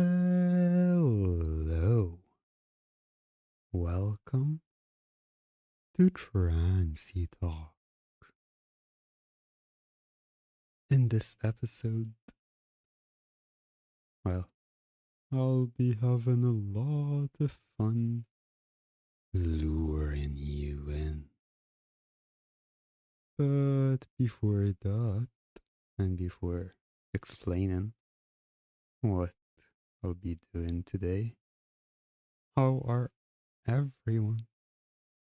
Hello. Welcome to Trancey Talk. In this episode, well, I'll be having a lot of fun luring you in. But before that, and before explaining what I'll be doing today, how are everyone?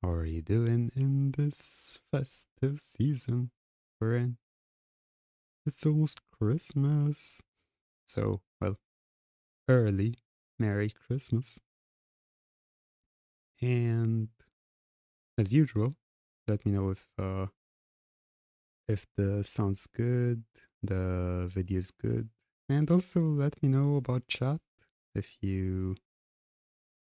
How are you doing in this festive season we're in? It's almost Christmas. So, well, early Merry Christmas. And as usual, let me know if the sound's good, the video's good. And also let me know about chat if you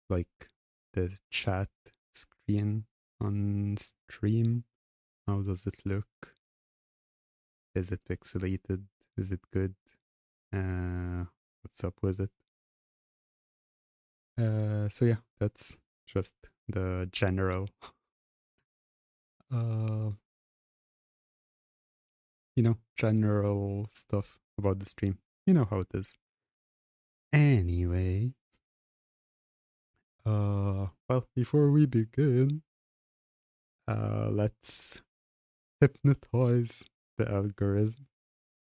like the chat screen on stream. How does it look? Is it pixelated? Is it good? What's up with it? So yeah, that's just the general, uh, general stuff about the stream. You know how it is. Anyway, well, before we begin, let's hypnotize the algorithm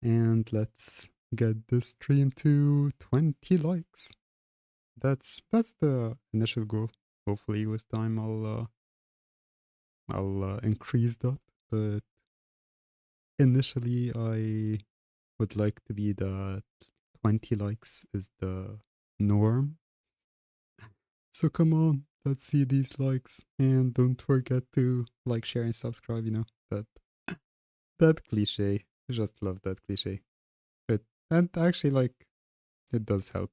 and let's get the stream to 20 likes. That's the initial goal. Hopefully, with time, I'll increase that. But initially, I would like to be the 20 likes is the norm. So come on, let's see these likes. And don't forget to like, share, and subscribe, that that cliche. I just love that cliche. But and actually like it does help.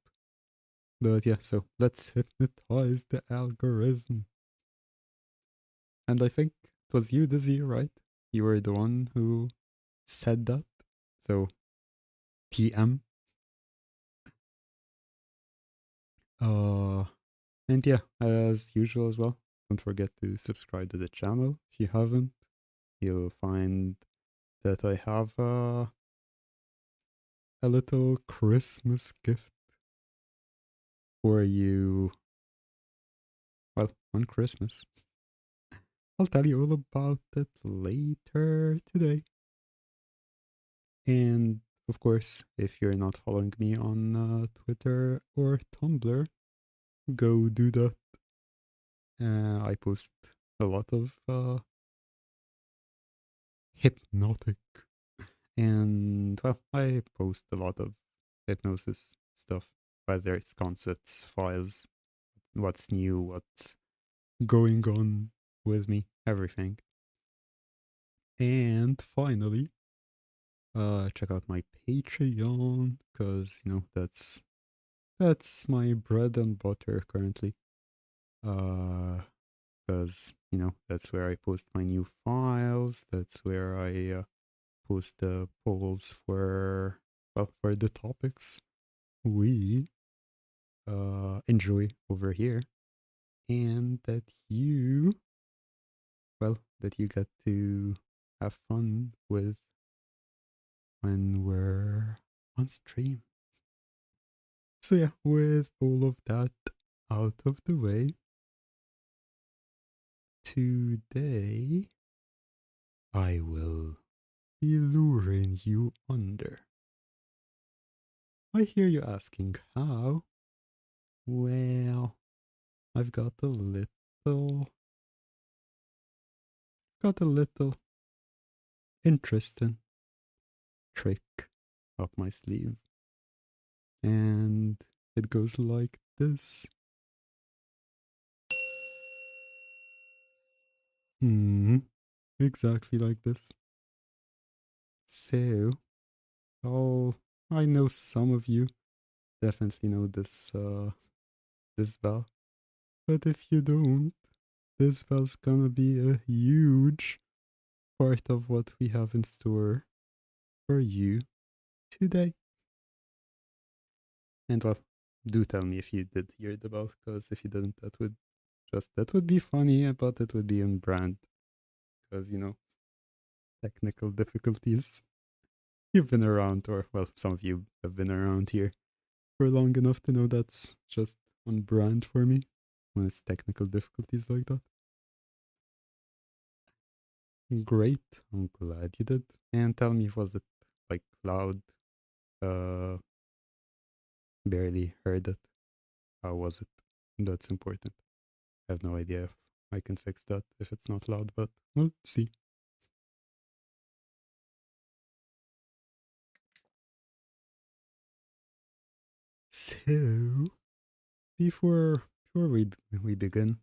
But yeah, so let's hypnotize the algorithm. And I think it was you, Dizzy, right? You were the one who said that. So PM. Uh and yeah, as usual as well, don't forget to subscribe to the channel if you haven't. You'll find that I have a little Christmas gift for you. Well, on Christmas. I'll tell you all about it later today. And of course, if you're not following me on Twitter or Tumblr, go do that. I post a lot of hypnotic and, well, I post a lot of hypnosis stuff, whether it's concepts, files, what's new, what's going on with me, everything. And finally, check out my Patreon because that's my bread and butter currently. Because that's where I post my new files. That's where I post the polls for the topics we enjoy over here, and that you get to have fun with when we're on stream. So yeah, with all of that out of the way, today I will be luring you under. I hear you asking how. Well, I've got a little interesting trick up my sleeve. And it goes like this. Hmm, exactly like this. So, oh, I know some of you definitely know this bell. But if you don't, this bell's gonna be a huge part of what we have in store for you today. And well, do tell me if you did hear the bell, because if you didn't, that would be funny, but it would be on brand, because technical difficulties. You've been around, or well, some of you have been around here for long enough to know that's just on brand for me when it's technical difficulties like that. Great, I'm glad you did. And tell me, was it like loud? Uh, Barely heard it. How was it? That's important. I have no idea if I can fix that if it's not loud, but we'll see. So before we begin,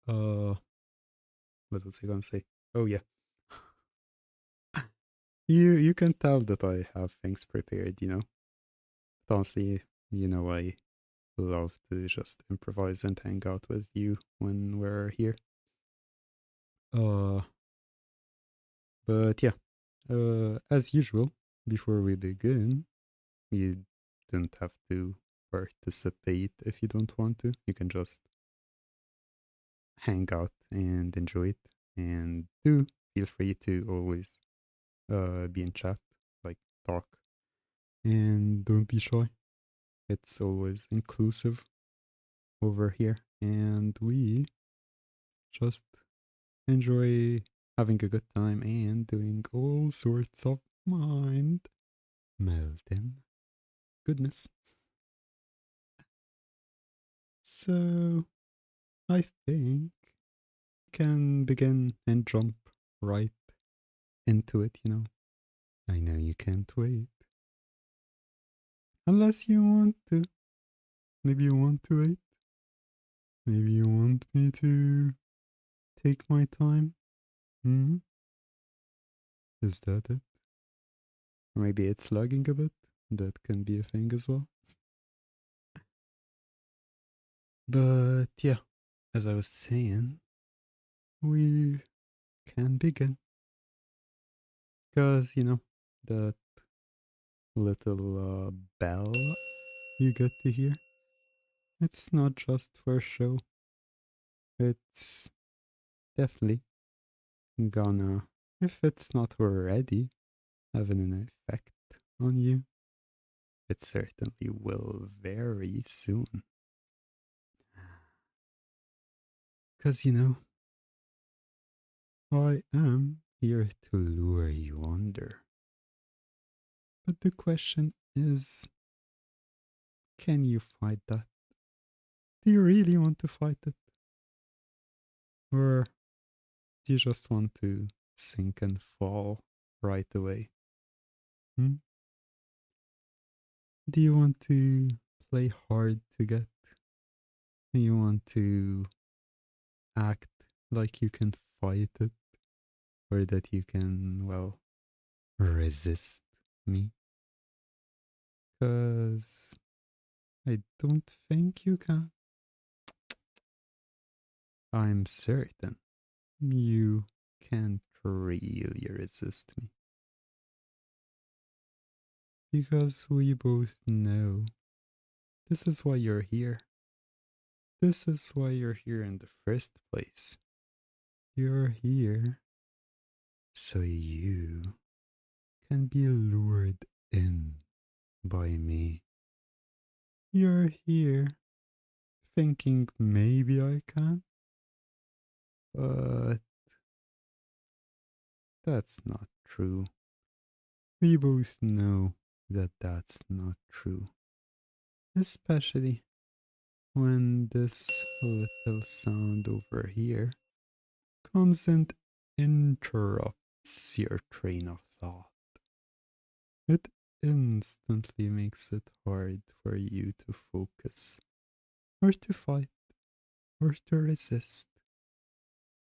uh, what was I gonna say? Oh yeah, you can tell that I have things prepared. But honestly, I love to just improvise and hang out with you when we're here. Uh, but yeah, as usual, before we begin, you don't have to participate if you don't want to. You can just hang out and enjoy it. And do feel free to always be in chat, like talk, and don't be shy. It's always inclusive over here, and we just enjoy having a good time and doing all sorts of mind melting goodness. So I think we can begin and jump right into it. I know you can't wait. Unless you want to. Maybe you want to wait. Maybe you want me to take my time. Hmm? Is that it? Or maybe it's lagging a bit. That can be a thing as well. But yeah, as I was saying, we can begin. Because, that little bell you get to hear, it's not just for show. It's definitely gonna, if it's not already having an effect on you, it certainly will very soon. Because, I am here to lure you under. But the question is, can you fight that? Do you really want to fight it? Or do you just want to sink and fall right away? Hmm? Do you want to play hard to get? Do you want to act like you can fight it? Or that you can, well, resist me? Because I don't think you can. I'm certain you can't really resist me. Because we both know this is why you're here. This is why you're here in the first place. You're here so you can be lured in by me. You're here thinking maybe I can, but that's not true. We both know that that's not true. Especially when this little sound over here comes and interrupts your train of thought. It instantly makes it hard for you to focus, or to fight, or to resist,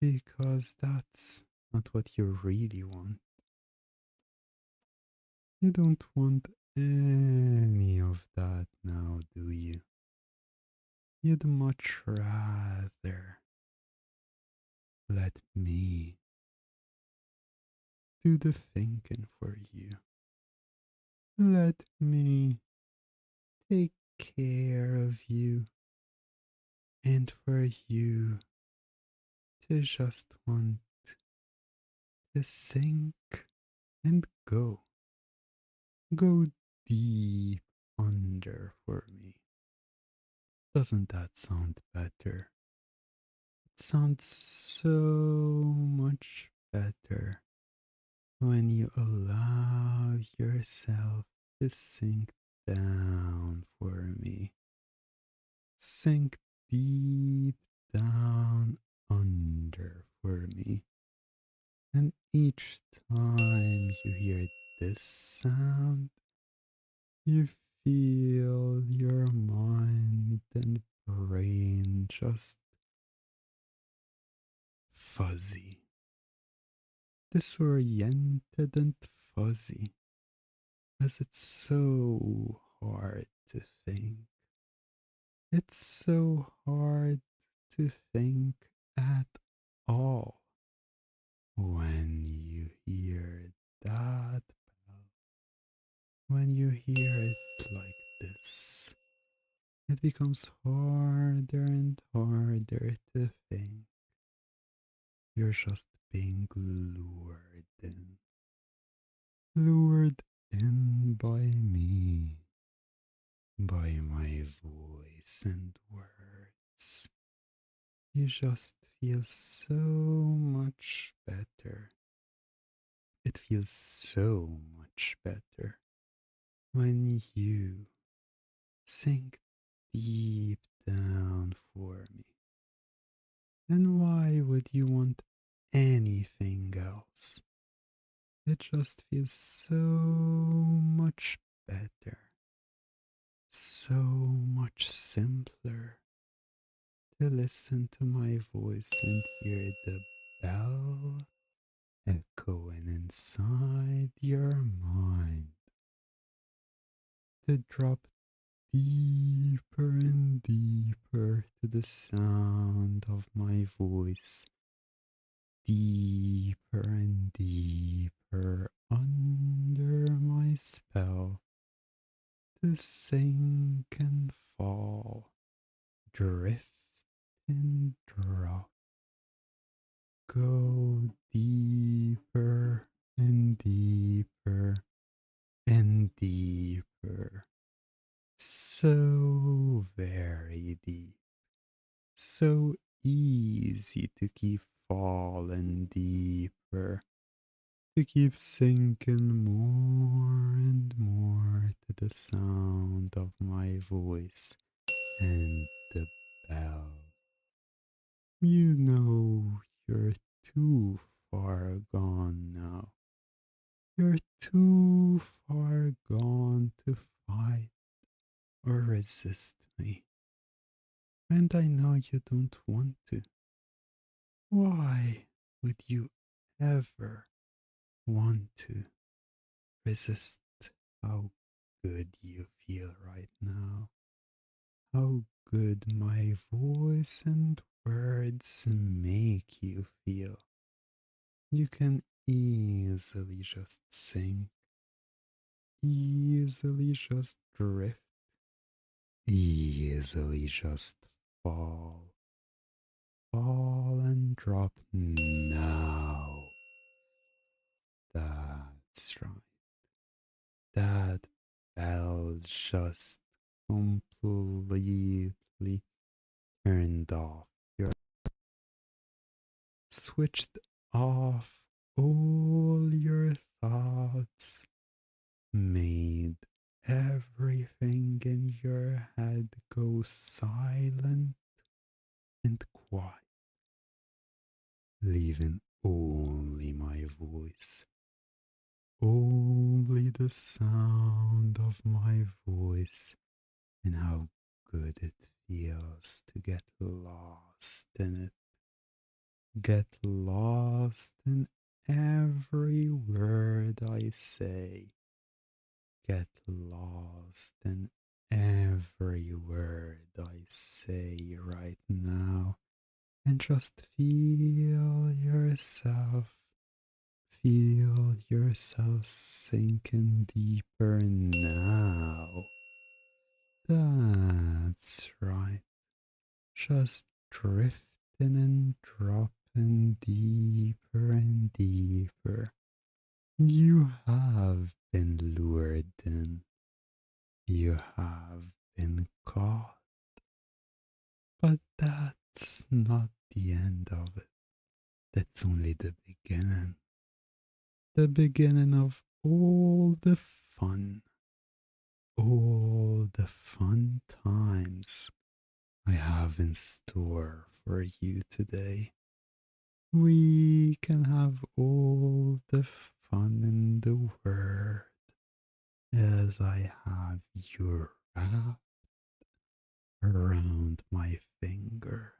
because that's not what you really want. You don't want any of that now, do you? You'd much rather let me do the thinking for you. Let me take care of you and for you to just want to sink and go. Go deep under for me. Doesn't that sound better? It sounds so much better when you allow yourself to sink down for me. Sink deep down under for me. And each time you hear this sound, you feel your mind and brain just fuzzy, disoriented and fuzzy, as it's so hard to think. It's so hard to think at all when you hear that bell. When you hear it like this, it becomes harder and harder to think. You're just being lured in by me, by my voice and words. You just feel so much better. It feels so much better when you sink deep down for me. And why would you want anything else? It just feels so much better, so much simpler to listen to my voice and hear the bell echoing inside your mind, to drop deeper and deeper to the sound of my voice, deeper and deeper under my spell, to sink and fall, drift and drop, go deeper and deeper and deeper, so very deep, so easy to keep falling deeper, to keep sinking more and more to the sound of my voice and the bell. You know you're too far gone now. You're too far gone to fight or resist me. And I know you don't want to. Why would you ever want to resist how good you feel right now? How good my voice and words make you feel. You can easily just sink, easily just drift, easily just fall, fall and drop now. That's right. That bell just completely turned off. You're switched off all your thoughts, made everything in your head go silent and quiet, leaving only my voice, only the sound of my voice, and how good it feels to get lost in it. Get lost in every word I say. Get lost in every word I say right now. And just feel yourself sinking deeper now. That's right. Just drifting and dropping deeper and deeper. You have been lured in. You have been caught. But that's not the end of it. That's only the beginning. The beginning of all the fun times I have in store for you today. We can have all the fun in the world as I have you wrapped around my finger,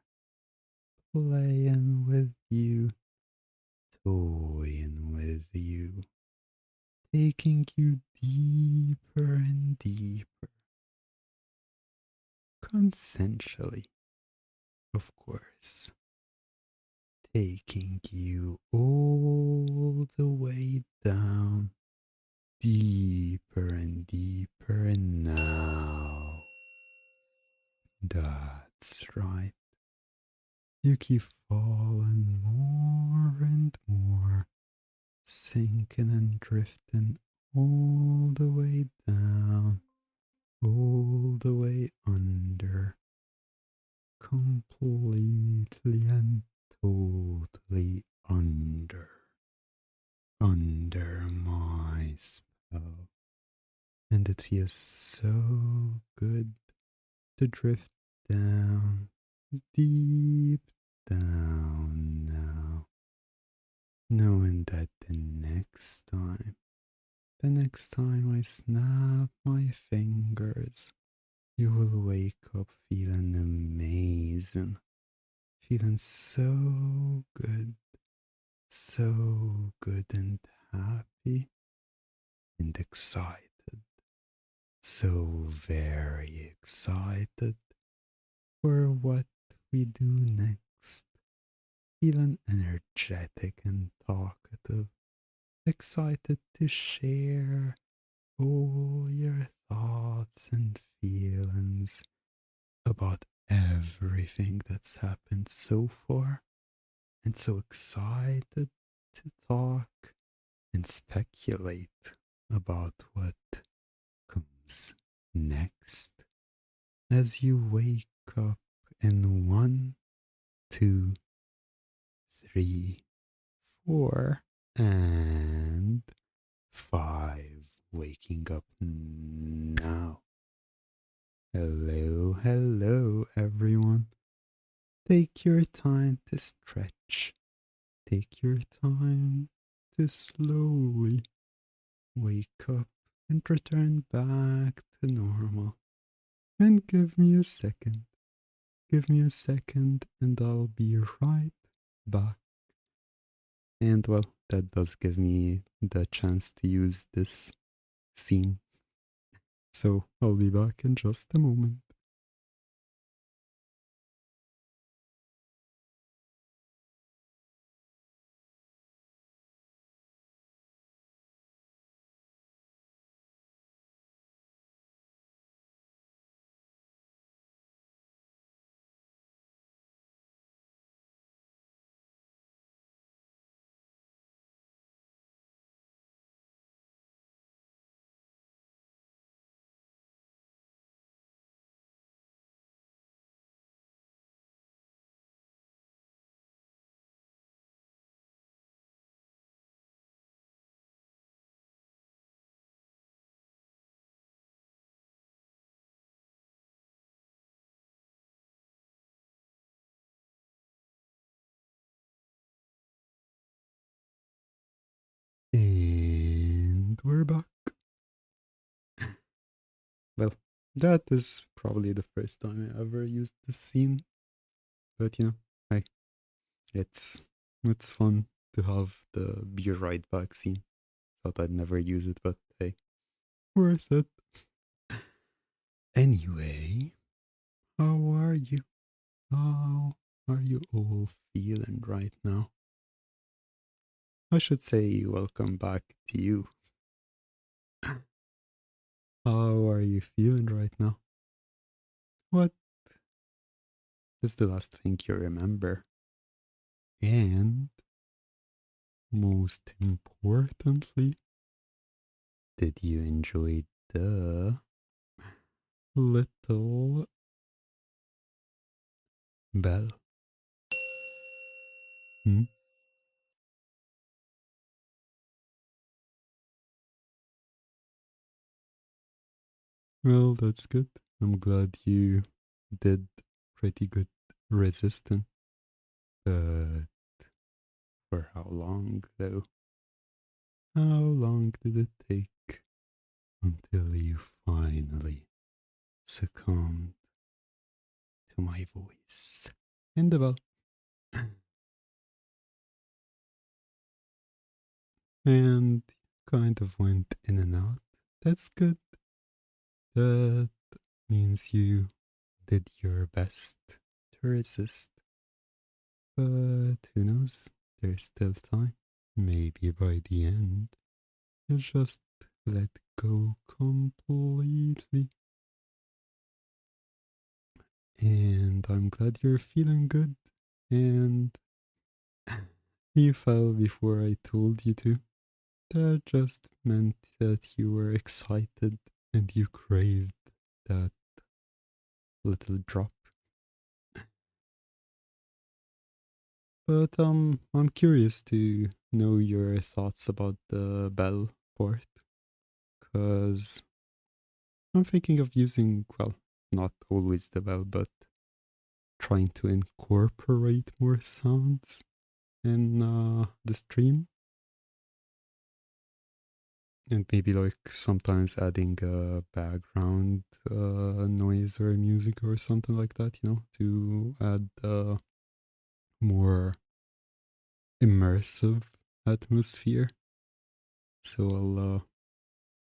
playing with you, toying with you, taking you deeper and deeper, consensually, of course, taking you all the way down, deeper and deeper, and now. That's right. You keep falling more and more, sinking and drifting all the way down, all the way under, completely and totally under my spell. And it feels so good to drift down, deep down now, knowing that the next time I snap my fingers, you will wake up feeling amazing, feeling so good and happy and excited, so very excited for what we do next, feeling energetic and talkative, excited to share all your thoughts and feelings about everything that's happened so far, and so excited to talk and speculate about what comes next as you wake up in 1, 2, 3, 4, and 5. Waking up now. Hello, everyone. Take your time to stretch. Take your time to slowly wake up and return back to normal. And give me a second. Give me a second and I'll be right back. And well, that does give me the chance to use this scene. So I'll be back in just a moment. And we're back. Well, that is probably the first time I ever used this scene. But hey, it's fun to have the be right back scene. Thought I'd never use it, but hey, worth it. Anyway, how are you? How are you all feeling right now? I should say welcome back to you. How are you feeling right now? What is the last thing you remember? And most importantly, did you enjoy the little bell? Hmm? Well, that's good. I'm glad you did pretty good resistant. But for how long, though? How long did it take until you finally succumbed to my voice and the bell? And kind of went in and out. That's good. That means you did your best to resist. But who knows? There's still time. Maybe by the end, you'll just let go completely. And I'm glad you're feeling good. And you fell before I told you to. That just meant that you were excited and you craved that little drop. But I'm curious to know your thoughts about the bell port, cause I'm thinking of using, well, not always the bell, but trying to incorporate more sounds in the stream, and maybe like sometimes adding a background noise or music or something like that, you know, to add more immersive atmosphere. So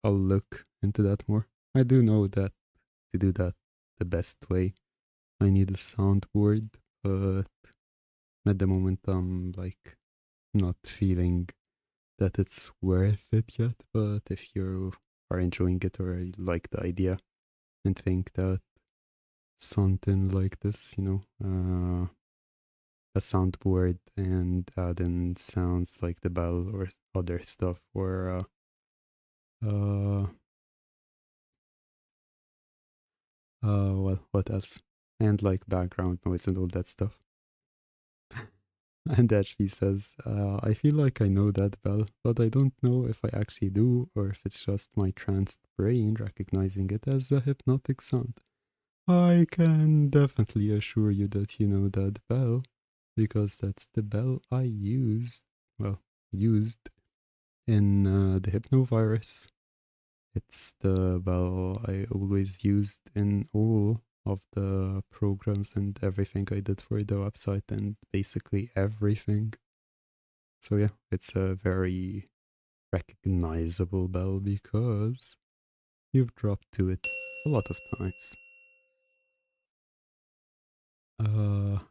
I'll look into that more. I do know that to do that the best way, I need a soundboard, but at the moment I'm like not feeling that it's worth it yet. But if you are enjoying it or like the idea and think that something like this, you know, a soundboard and add in sounds like the bell or other stuff, or uh, well, what else? And like background noise and all that stuff. And Ashley says, I feel like I know that bell, but I don't know if I actually do or if it's just my tranced brain recognizing it as a hypnotic sound. I can definitely assure you that you know that bell, because that's the bell I used in the hypnovirus. It's the bell I always used in all of the programs and everything I did for the website and basically everything. So yeah, it's a very recognizable bell because you've dropped to it a lot of times.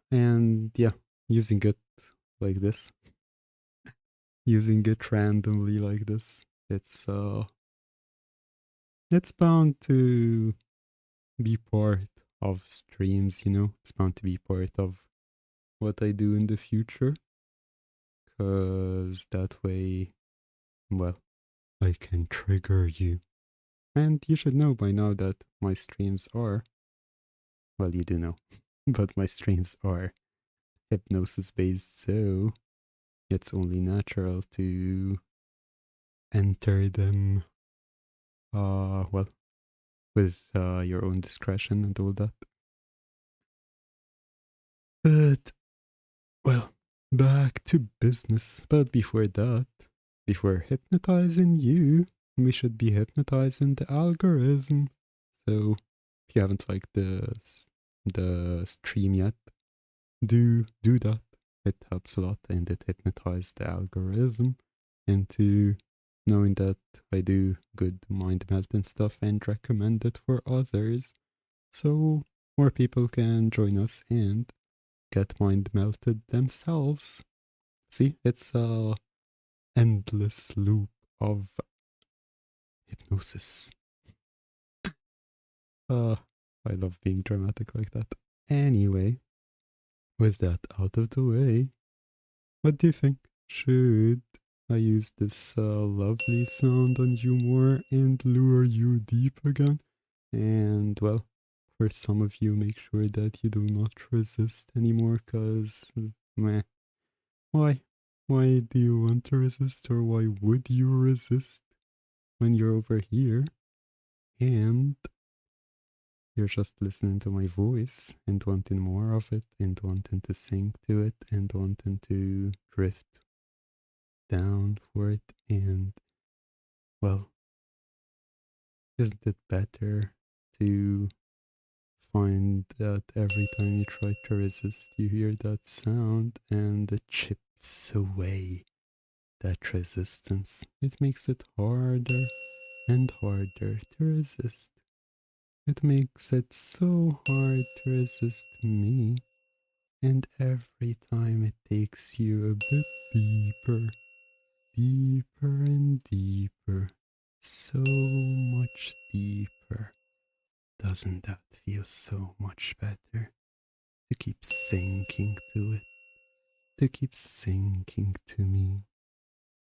And yeah, using it like this, using it randomly like this, it's bound to be part of streams, you know? It's bound to be part of what I do in the future. Cause that way, well, I can trigger you. And you should know by now that my streams are, well, you do know, but my streams are hypnosis based, so it's only natural to enter them, well, with your own discretion and all that. But, well, back to business. But before that, before hypnotizing you, we should be hypnotizing the algorithm. So, if you haven't liked the stream yet, do that. It helps a lot and it hypnotizes the algorithm into knowing that I do good mind melting stuff and recommend it for others. So more people can join us and get mind melted themselves. See, it's a endless loop of hypnosis. I love being dramatic like that. Anyway, with that out of the way, what do you think? Should I use this lovely sound on you more and lure you deep again? And well, for some of you, make sure that you do not resist anymore, cause meh. Why? Why do you want to resist, or why would you resist when you're over here and you're just listening to my voice and wanting more of it and wanting to sing to it and wanting to drift down for it? And well, isn't it better to find that every time you try to resist, you hear that sound and it chips away that resistance? It makes it harder and harder to resist. It makes it so hard to resist me, and every time it takes you a bit deeper, deeper and deeper, so much deeper. Doesn't that feel so much better? To keep sinking to it, to keep sinking to me,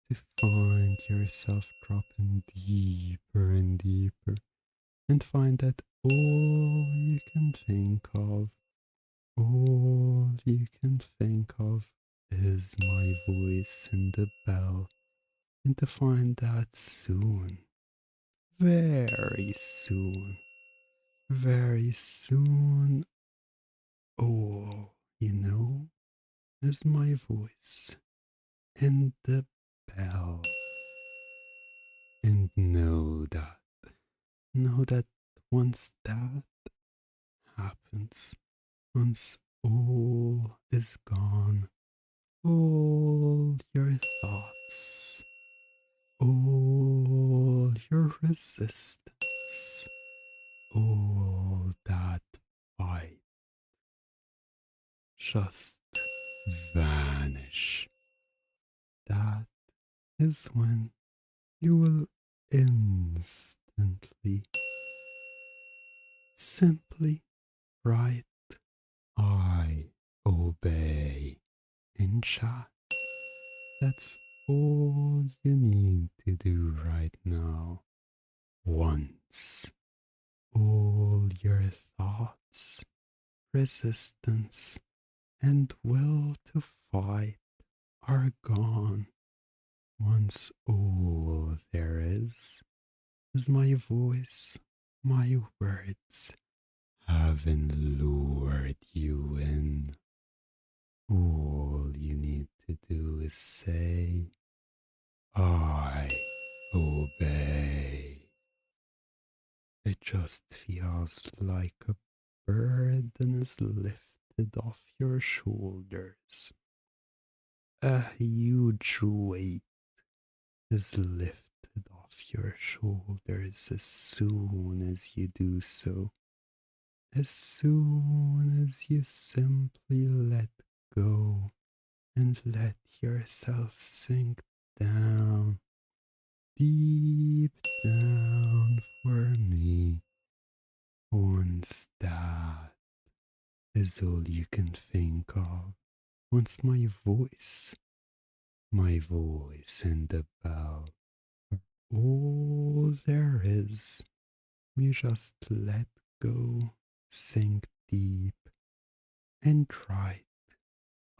to find yourself dropping deeper and deeper, and find that all you can think of, all you can think of is my voice and the bell, and to find that soon, very soon, very soon, all you know is my voice and the bell. And know that once that happens, once all is gone, all your thoughts, all your resistance, all that fight just vanish. That is when you will instantly simply write I obey in chat. That's all you need to do right now. Once all your thoughts, resistance, and will to fight are gone, once all there is my voice, my words, having lured you in. All you need to do is say, I obey. It just feels like a burden is lifted off your shoulders. A huge weight is lifted off your shoulders as soon as you do so. As soon as you simply let go and let yourself sink down, deep down for me. Once that is all you can think of, once my voice and the bell are all there is, you just let go, sink deep, and try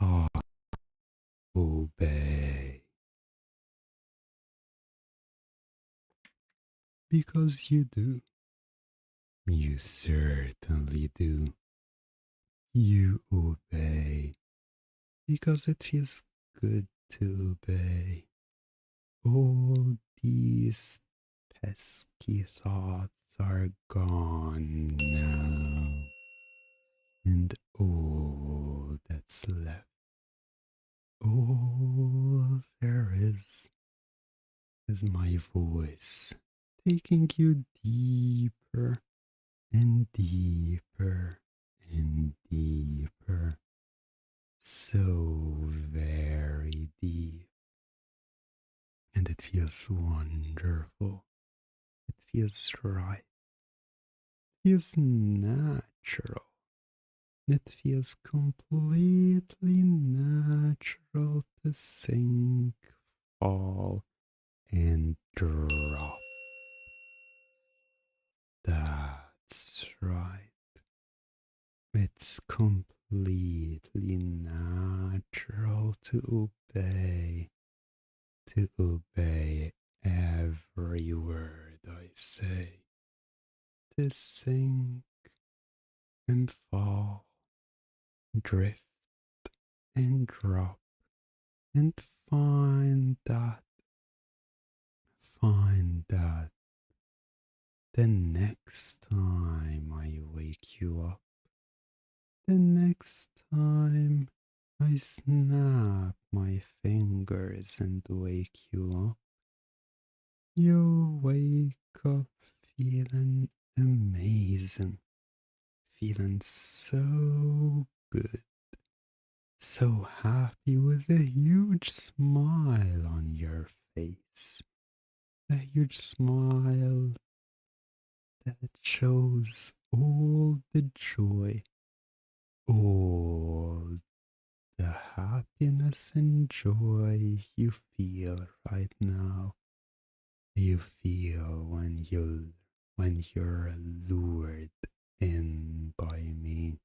to obey. Because you do. You certainly do. You obey because it feels good to obey. All these pesky thoughts are gone now, and all that's left, all there is my voice taking you deeper and deeper and deeper, so very deep. And it feels wonderful. It feels right. feels natural. It feels completely natural to sink, fall, and drop. That's right. It's completely natural to obey every word I say, to sink and fall, drift and drop, and find that the next time I wake you up, the next time I snap my fingers and wake you up, you'll wake up feeling amazing, feeling so good, so happy with a huge smile on your face, a huge smile that shows all the joy, all the happiness and joy you feel right now. You feel when you're lured in by me.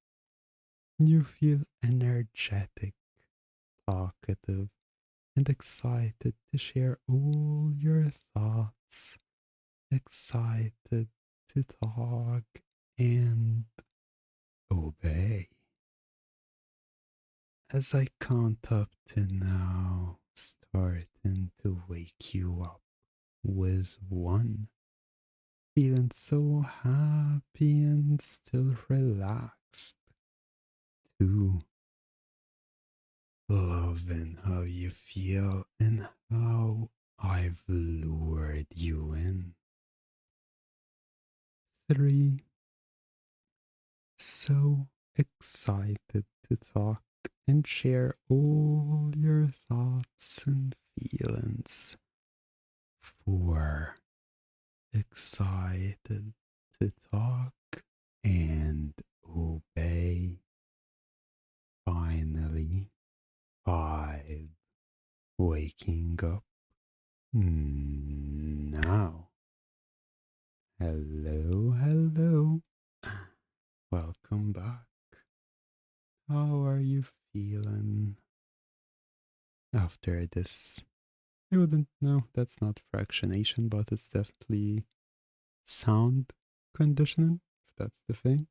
You feel energetic, talkative, and excited to share all your thoughts, excited to talk and obey. As I count up to now, starting to wake you up with one, feeling so happy and still relaxed. Two, loving how you feel and how I've lured you in. Three, so excited to talk and share all your thoughts and feelings. Four, excited to talk and obey. Finally, five, waking up now. Hello, hello. Welcome back. How are you feeling after this? I wouldn't know, that's not fractionation, but it's definitely sound conditioning, if that's the thing.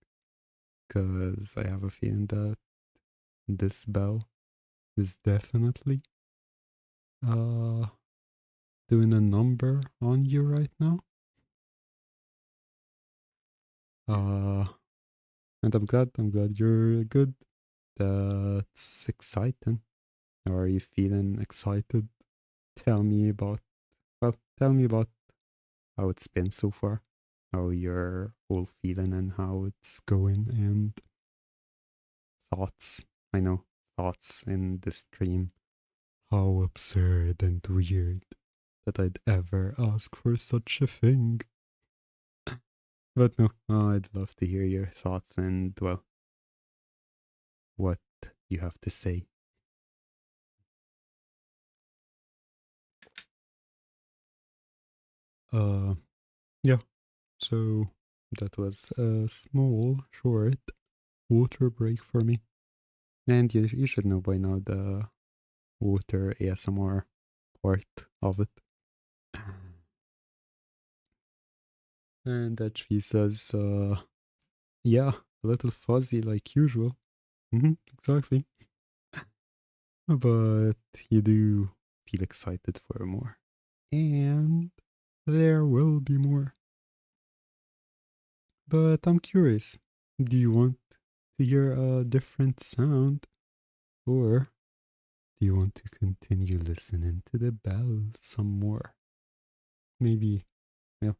Because I have a feeling that this bell is definitely uh doing a number on you right now. Uh and I'm glad you're good. That's exciting. Are you feeling excited? Tell me about tell me about how it's been so far. How you're all feeling and how it's going and thoughts. I know thoughts in the stream. How absurd and weird that I'd ever ask for such a thing. But no, I'd love to hear your thoughts and, well, what you have to say. Uh, yeah, so that was a small, short water break for me. And you should know by now the water ASMR part of it. And that she says, yeah, a little fuzzy like usual. Exactly. But you do feel excited for more. And there will be more. But I'm curious, do you want to hear a different sound? Or do you want to continue listening to the bell some more? Maybe, yeah,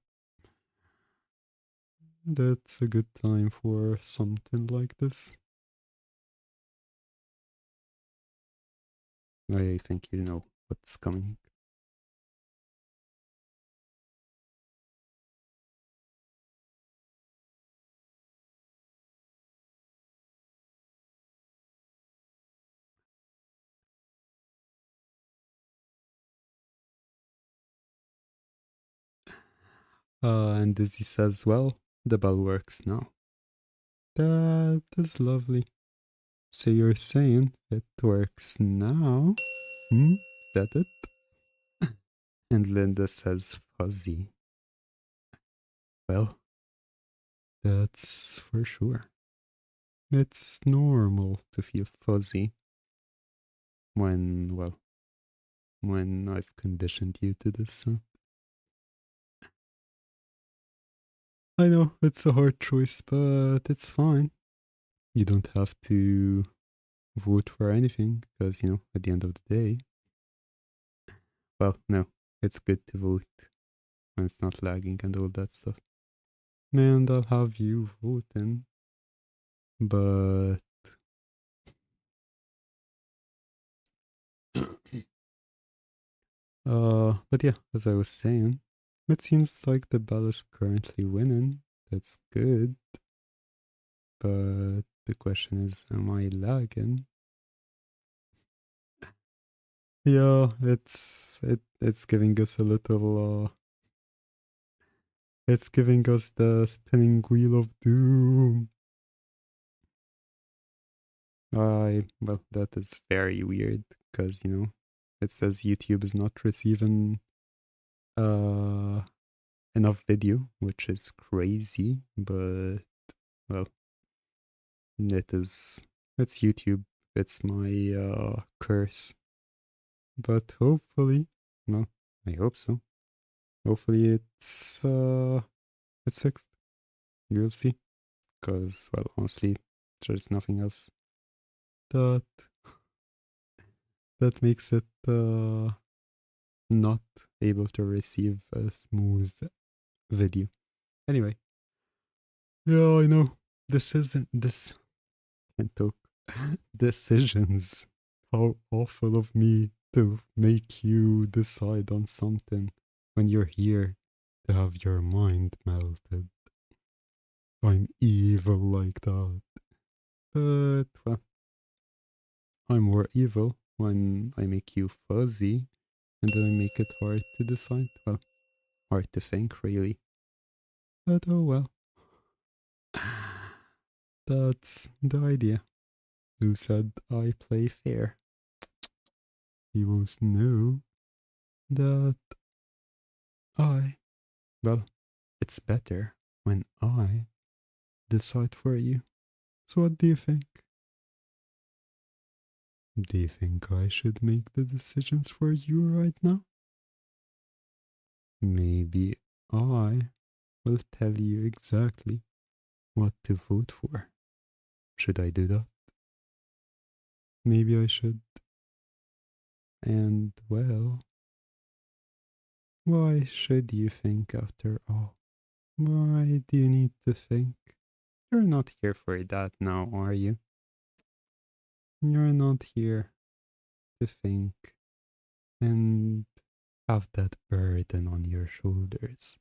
that's a good time for something like this. I think you know what's coming. And Dizzy says, well, the bell works now. That is lovely. So you're saying it works now? Is that it? And Linda says, fuzzy. Well, that's for sure. It's normal to feel fuzzy when I've conditioned you to this. I know it's a hard choice, but it's fine. You don't have to vote for anything because, at the end of the day, well, no, it's good to vote when it's not lagging and all that stuff. And I'll have you voting, but but yeah, as I was saying, it seems like the bell is currently winning. That's good. But the question is, am I lagging? Yeah, it's giving us a little it's giving us the spinning wheel of doom. Well, that is very weird because, it says YouTube is not receiving uh enough video, which is crazy, but well, it's YouTube. It's my curse. But hopefully, well, I hope so. Hopefully it's fixed. We'll see. Cause well, honestly, there's nothing else that makes it not able to receive a smooth video. Anyway, yeah, I know this isn't this can't talk decisions. How awful of me to make you decide on something when you're here to have your mind melted. I'm evil like that. But well, I'm more evil when I make you fuzzy and then I make it hard to decide. Well, hard to think, really. But oh well. That's the idea. Who said I play fair? You must know that well, it's better when I decide for you. So what do you think? Do you think I should make the decisions for you right now? Maybe I will tell you exactly what to vote for. Should I do that? Maybe I should. And well, why should you think after all? Why do you need to think? You're not here for that now, are you? You're not here to think and have that burden on your shoulders.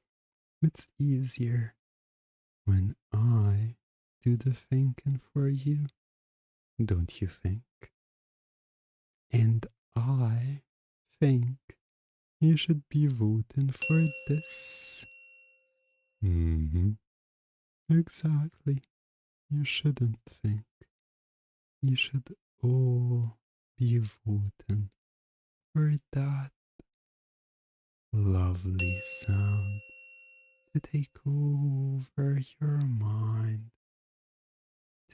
It's easier when I do the thinking for you, don't you think? And I think you should be voting for this. Exactly. You shouldn't think. You should all be voting for that lovely sound to take over your mind,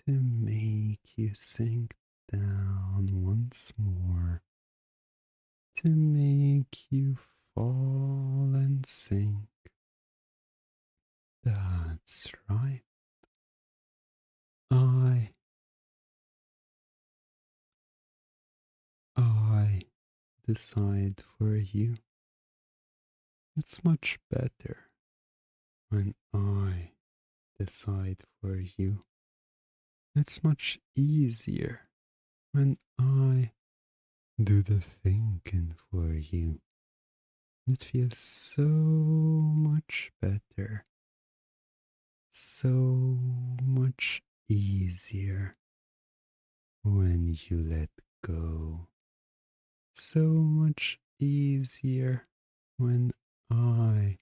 to make you sink down once more, to make you fall and sink. That's right. I decide for you. It's much better when I decide for you. It's much easier when I do the thinking for you. It feels so much better, so much easier when you let go. So much easier when I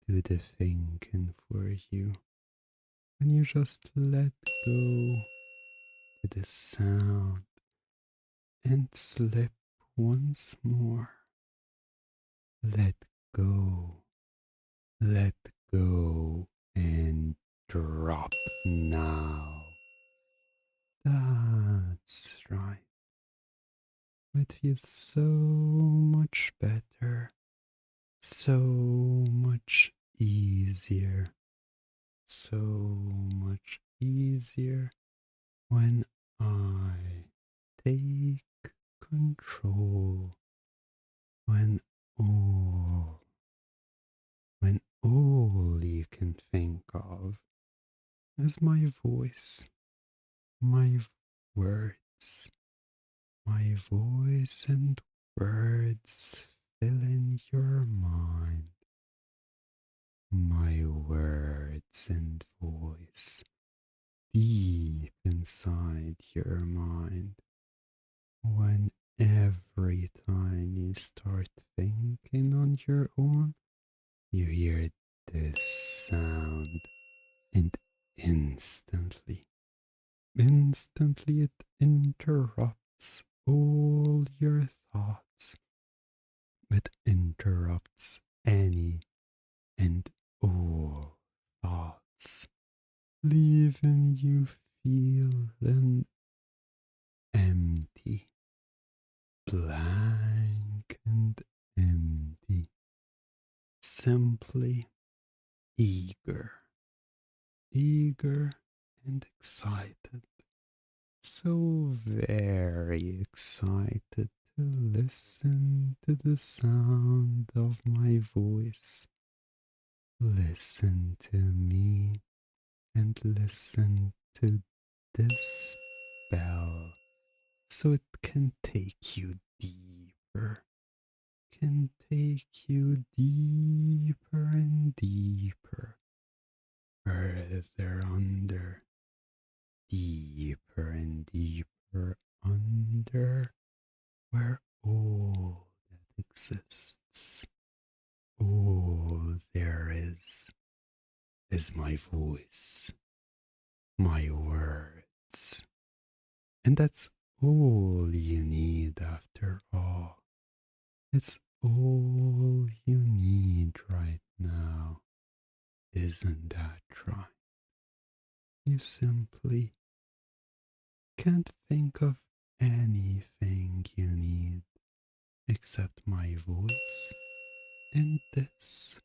do the thinking for you. And you just let go to the sound and slip once more. Let go, let go, and drop now. That's right. It feels so much better, so much easier, so much easier when I take control, when all, when all you can think of is my voice, my words, my voice and words fill in your mind, my words and voice deep inside your mind. When every time you start thinking on your own, you hear this sound, and instantly it interrupts all your thoughts. It interrupts any and all thoughts, leaving you feeling empty, blank and empty, simply eager, eager and excited, so very excited to listen to the sound of my voice. Listen to me and listen to this spell so it can take you deeper, can take you deeper and deeper, further under, deeper and deeper under, where all that exists, all there is my voice, my words, and that's all you need after all. It's all you need right now, isn't that right? You simply can't think of anything you need except my voice and this.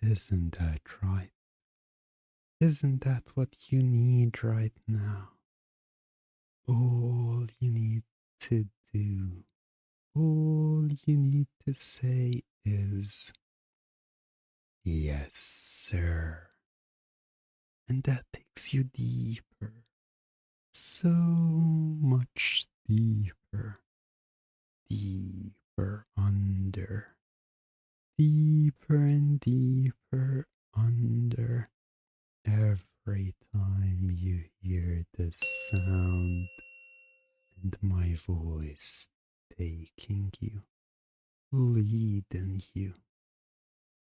Isn't that right? Isn't that what you need right now? All you need to do, all you need to say is, yes, sir. And that takes you deeper, so much deeper, deeper under, deeper and deeper under. Every time you hear the sound and my voice taking you, leading you,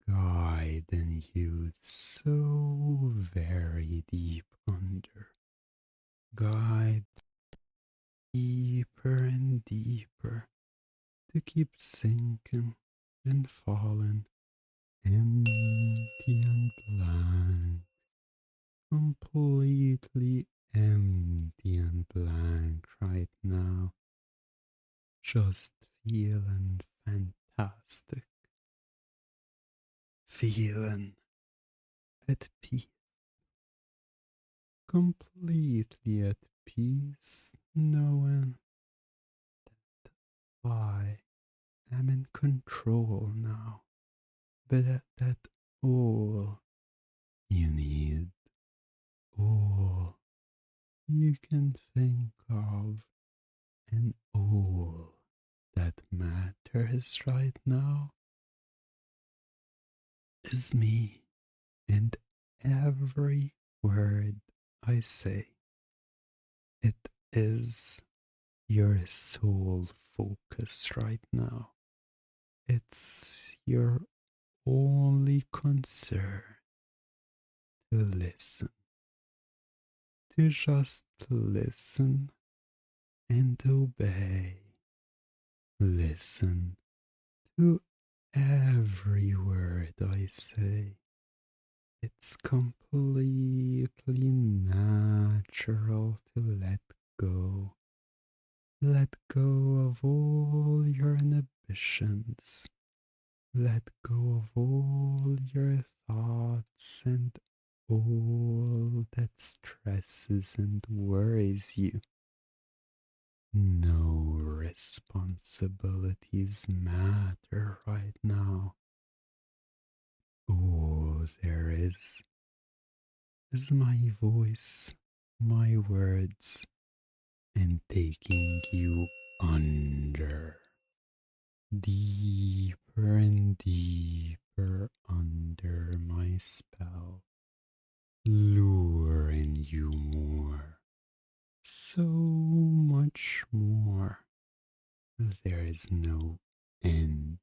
guiding you so very deep under, guide deeper and deeper to keep sinking and falling empty and blank, completely empty and blank right now, just feeling fantastic, feeling at peace, completely at peace, knowing I am in control now, but that all you need, all you can think of, and all that matters right now is me and every word I say. It is your sole focus right now. It's your only concern to listen, to just listen and obey. Listen to every word I say. It's completely natural to let go. Let go of all your inhibitions. Let go of all your thoughts and all that stresses and worries you. No responsibilities matter right now. All there is my voice, my words, and taking you under, deeper and deeper under my spell, luring you more, so much more. There is no end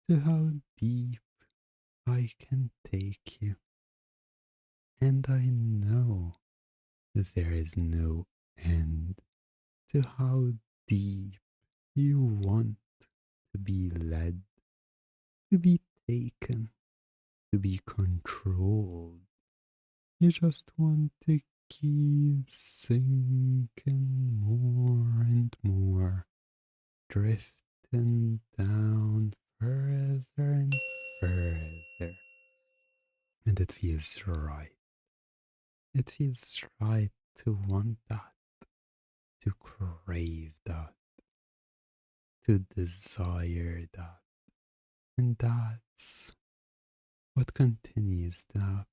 to how deep I can take you, and I know there is no end to how deep you want to be led, to be taken, to be controlled. You just want to keep sinking more and more, drifting down further and further. And it feels right. It feels right to want that, to crave that, to desire that. And that's what continues to happen.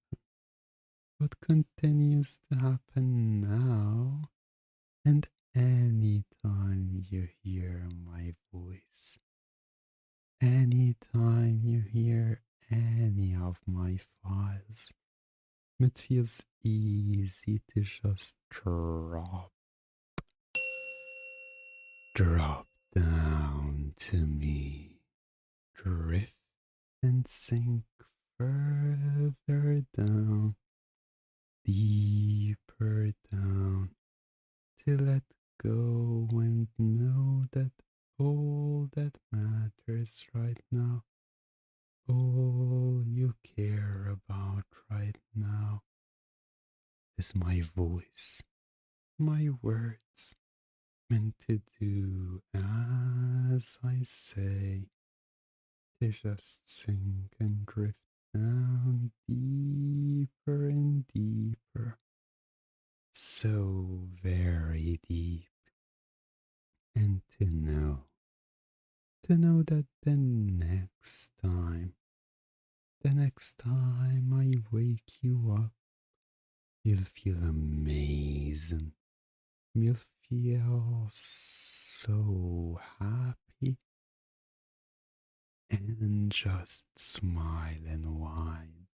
What continues to happen now, and anytime you hear my voice, anytime you hear any of my files, it feels easy to just drop down to me, drift and sink further down, deeper down, to let go and know that all that matters right now, all you care about right now, is my voice, my words, meant to do as I say, to just sink and drift down deeper and deeper, so very deep, and to know that the next time I wake you up, you'll feel amazing. You'll feel so happy and just smiling wide,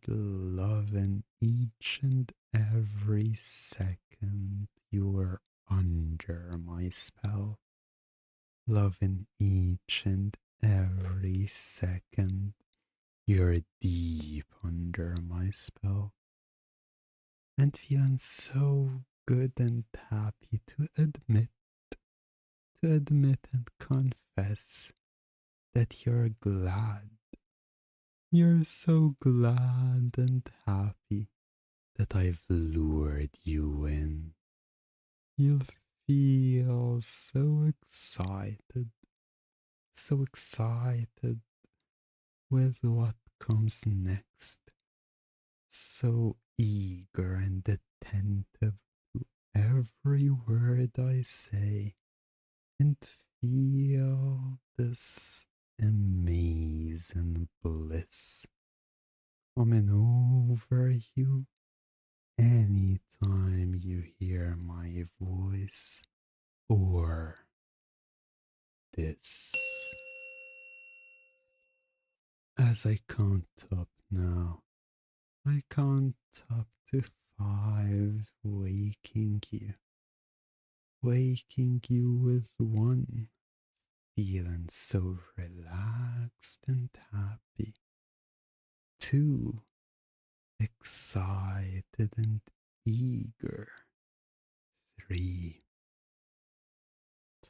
loving each and every second you were under my spell, loving each and every second you're deep under my spell, and feeling so good and happy to admit and confess that you're glad. You're so glad and happy that I've lured you in. You'll feel so excited with what comes next, so eager and attentive to every word I say, and feel this amazing bliss coming over you anytime you hear my voice or this. As I count up now, I count up to 5, waking you with one, feeling so relaxed and happy. 2. Excited and eager. 3.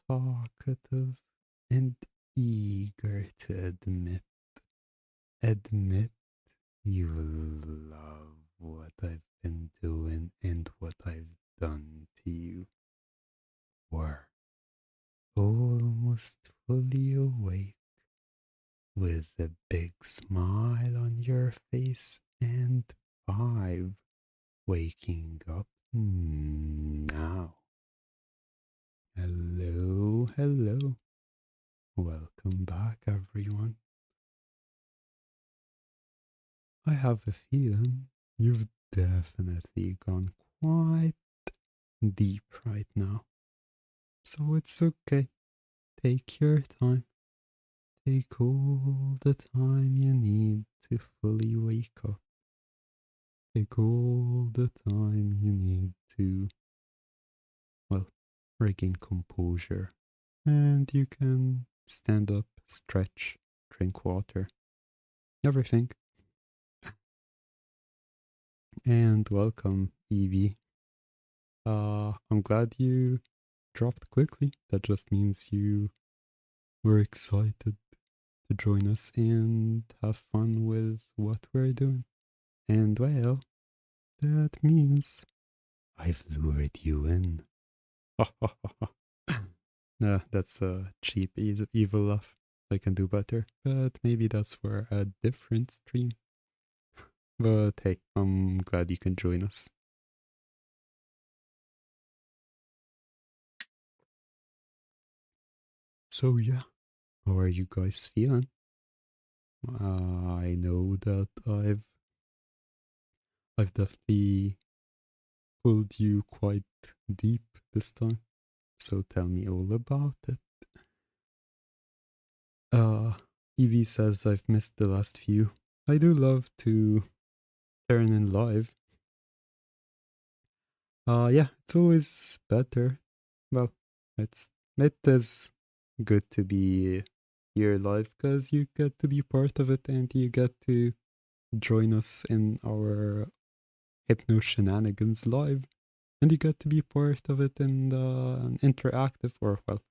Talkative and eager to admit you love what I've been doing and what I've done to you. 4. Almost fully awake with a big smile on your face. And 5. Waking up now. Hello, hello. Welcome back, everyone. I have a feeling you've definitely gone quite deep right now. So it's okay. Take your time. Take all the time you need to fully wake up. Take all the time you need to, well, regain composure. And you can stand up, stretch, drink water, everything. And welcome, Evie. I'm glad you dropped quickly. That just means you were excited to join us and have fun with what we're doing. And well, that means I've lured you in. Nah, that's a cheap, evil laugh. I can do better, but maybe that's for a different stream. But hey, I'm glad you can join us. So yeah, how are you guys feeling? I know that I've definitely pulled you quite deep this time. So tell me all about it. Evie says I've missed the last few. I do love to turn in live. Yeah, it's always better. Well, it is good to be here live because you get to be part of it and you get to join us in our hypno shenanigans live, and you get to be part of it in an interactive, or well,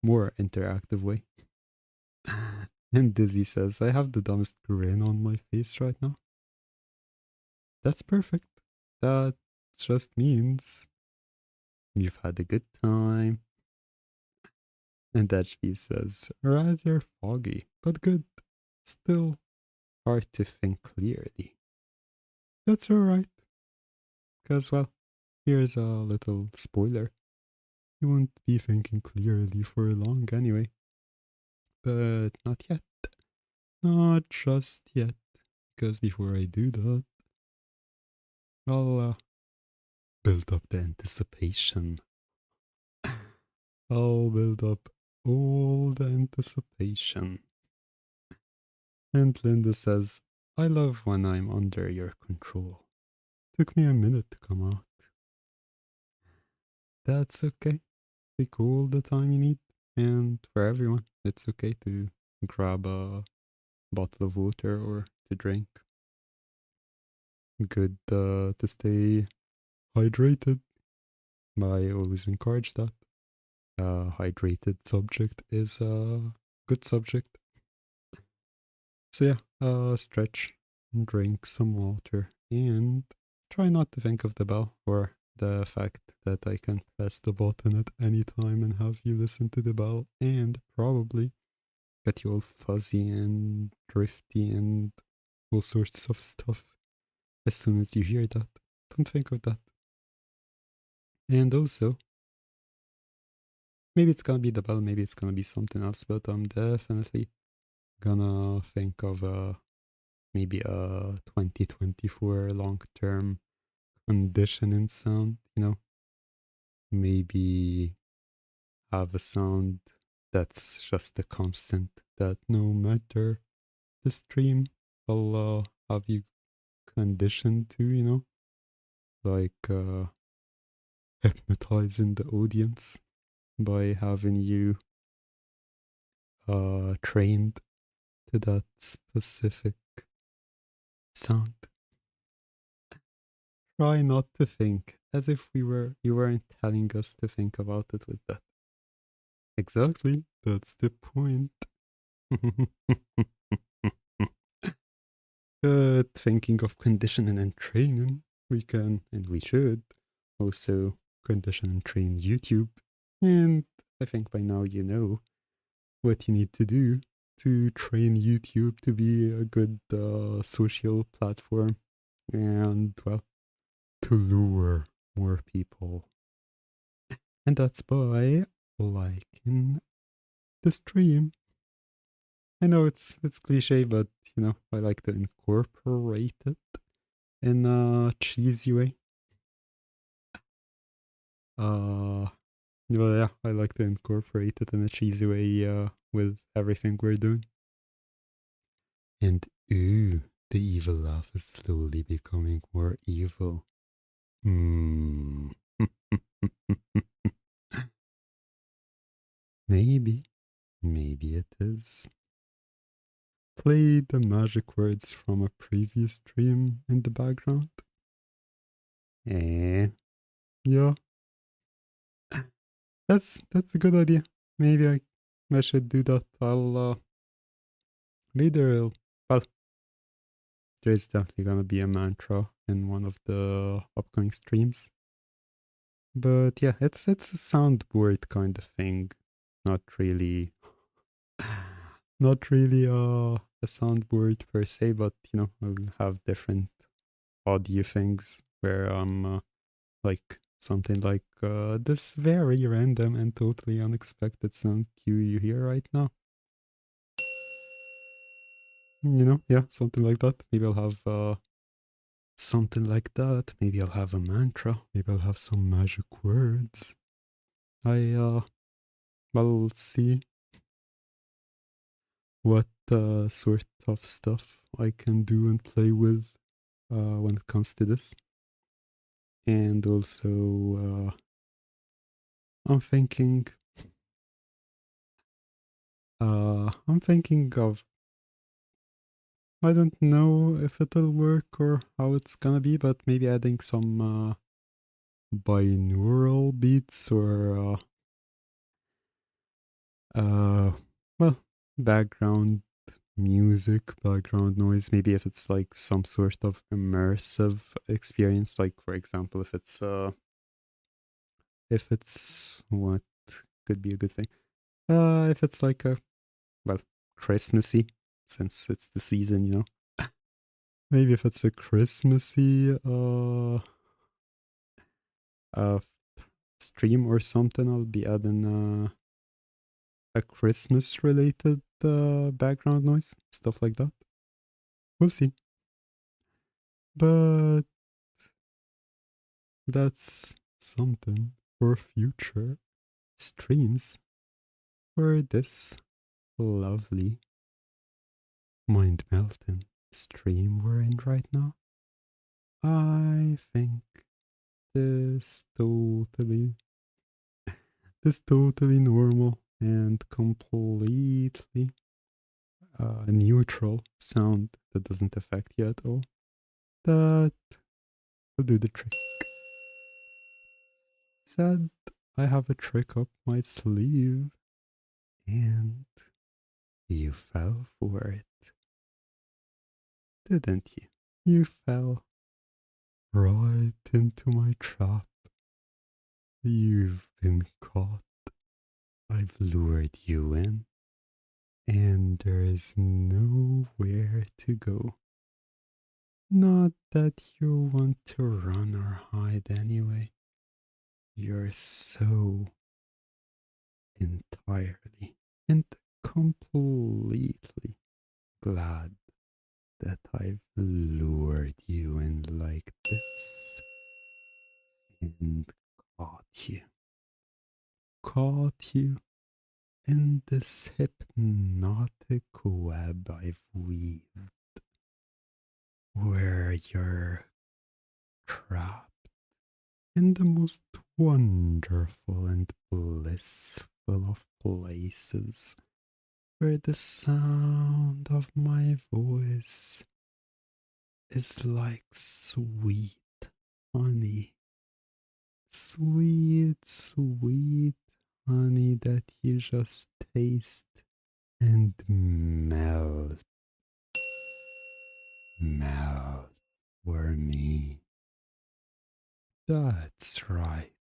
more interactive way. And Dizzy says, I have the dumbest grin on my face right now. That's perfect. That just means you've had a good time. And Dashby says, rather foggy, but good. Still hard to think clearly. That's alright. Because, well, here's a little spoiler. You won't be thinking clearly for long anyway. But not yet. Not just yet. Because before I do that, I'll build up the anticipation. I'll build up all the anticipation. And Linda says, I love when I'm under your control. Took me a minute to come out. That's okay. Take all the time you need. And for everyone, it's okay to grab a bottle of water or to drink. Good to stay hydrated. I always encourage that. Hydrated subject is a good subject. So yeah, stretch, drink some water, and try not to think of the bell or the fact that I can press the button at any time and have you listen to the bell and probably get you all fuzzy and drifty and all sorts of stuff as soon as you hear that. Don't think of that. And also, maybe it's gonna be the bell, maybe it's gonna be something else, but I'm definitely gonna think of maybe a 2024 long-term conditioning sound, maybe have a sound that's just a constant that no matter the stream, I'll have you conditioned to, like hypnotizing the audience by having you trained to that specific sound. Try not to think, as if you weren't telling us to think about it with that. Exactly, that's the point. But thinking of conditioning and training, we can and we should also condition and train YouTube. And I think by now you know what you need to do to train YouTube to be a good social platform and, well, to lure more people. And that's by liking the stream. I know it's cliche, but I like to incorporate it in a cheesy way. Uh, well, yeah, I like to incorporate it in a cheesy way with everything we're doing. And ooh, the evil laugh is slowly becoming more evil. Hmm. Maybe it is. Play the magic words from a previous stream in the background. Eh, yeah, that's a good idea. Maybe I should do that. I'll later. Well, there's definitely gonna be a mantra in one of the upcoming streams. But yeah, it's a soundboard kind of thing. Not really, not really a soundboard per se, but I'll have different audio things where I'm like something like this very random and totally unexpected sound cue you hear right now. Yeah, something like that. Maybe I'll have something like that. Maybe I'll have a mantra. Maybe I'll have some magic words. We'll see what sort of stuff I can do and play with when it comes to this. And also, I'm thinking of, I don't know if it'll work or how it's gonna be, but maybe adding some binaural beats or well, background music, background noise. Maybe if it's like some sort of immersive experience, like for example, if it's what could be a good thing. If it's like a, well, Christmassy, since it's the season. Maybe if it's a Christmassy uh stream or something, I'll be adding a Christmas related background noise, stuff like that. We'll see. But that's something for future streams for this lovely mind melting stream we're in right now. I think this totally normal and completely neutral sound that doesn't affect you at all. That will do the trick. Said I have a trick up my sleeve, and you fell for it, didn't you? You fell right into my trap. You've been caught. I've lured you in, and there is nowhere to go. Not that you want to run or hide anyway. You're so entirely and completely glad that I've lured you in like this and caught you. Caught you in this hypnotic web I've weaved, where you're trapped in the most wonderful and blissful of places, where the sound of my voice is like sweet honey. Sweet, sweet honey that you just taste and melt for me. That's right.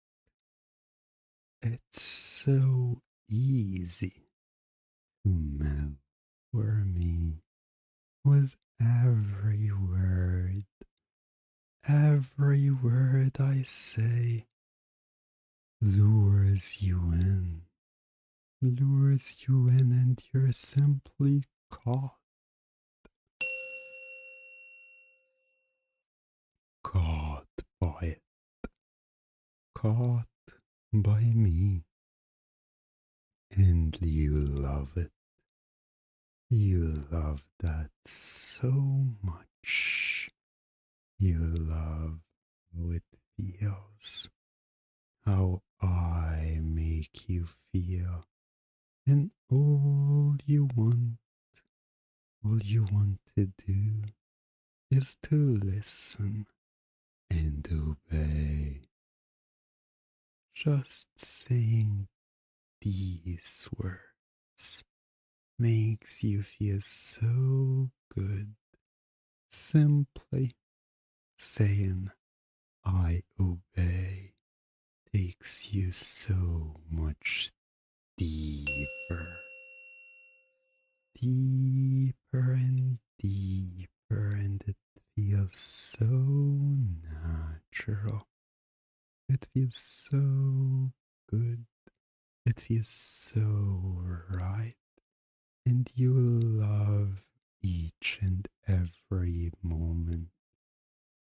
It's so easy to melt for me with every word I say lures you in, and you're simply caught by it, caught by me, and you love it. You love that so much. You love how it feels, how I make you feel, and all you want to do is to listen and obey. Just saying these words makes you feel so good. Simply saying I obey takes you so much deeper, deeper and deeper, and it feels so natural. It feels so good. It feels so right. And you love each and every moment,